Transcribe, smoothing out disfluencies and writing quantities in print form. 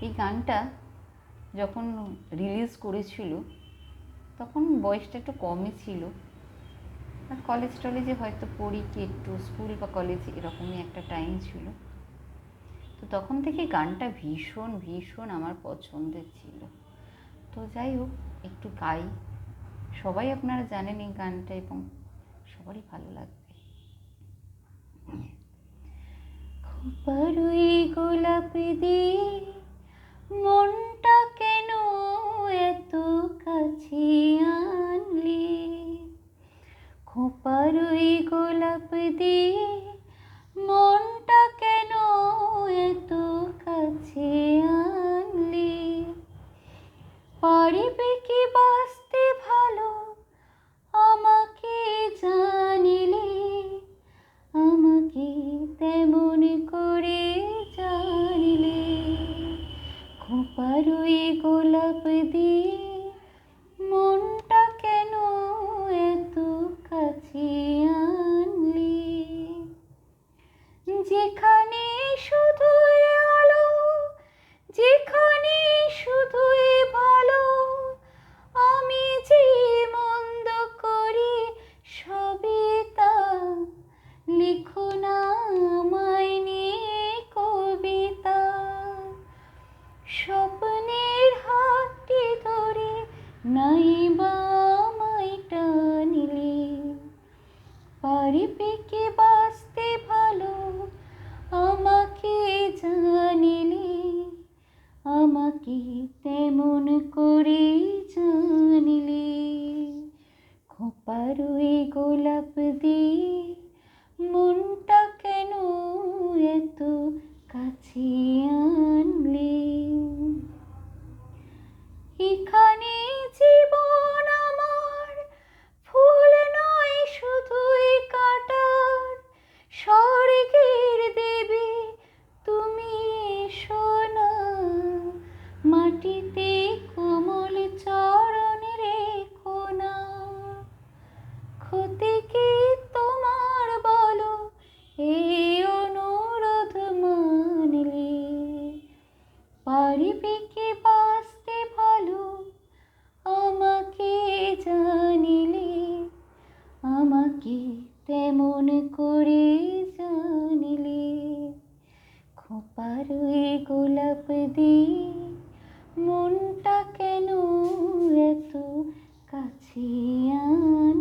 এই গানটা যখন রিলিজ করেছিল তখন বয়সটা একটু কমই ছিল, আর কলেজ টলেজে হয়তো পড়ি কি একটু, স্কুল বা কলেজ এরকমই একটা টাইম ছিল। তো তখন থেকে গানটা ভীষণ ভীষণ আমার পছন্দের ছিল। তো যাই হোক, একটু গাই। সবাই আপনারা জানেন এই গানটা এবং সবারই ভালো লাগবে। খোপারুই গোলাপ দিয়ে মনটা কেন এত কাছে আনলি, খোপারুই গোলাপ দিয়ে মনটা কেন এত কাছে আনলি, পারিবে কি বাঁচতে ভালো আমাকে জানিলে, আমাকে তেমন করে জানিলে, খোপারুই গোলাপ দিয়ে মনটা কেন এত কাছে আনলি, যেখানে শুধুই আলো, যেখানে শুধুই ভালো, আমি যে মন্দ করি সবই তা, লিখো না আমায় নিয়ে কবিতা, স্বপ্নের হাতটি ধরে নাই বা আমায় টানিলে, পারিবে কি বাঁচতে ভালো আমাকে জানিলে, আমাকে তেমন করে জানিলে, খোপারুই গোলাপ দিয়ে মনটা কেন এত কাছে আনলে, এখানে জীবন আমার ফুল নয় শুধুই কাঁটার, স্বর্গের দেবী তুমি এসো না, মাটিতে কোমল চরণ রেখো না, ক্ষতি কি তোমার বলো এই অনুরোধ মানলে, পারিবে কি বাঁচতে ভালো আমাকে জানিলে, আমাকে তেমন করে জানিলে, খোপারুই গোলাপ দিয়ে মনটা কেন এত কাছে আন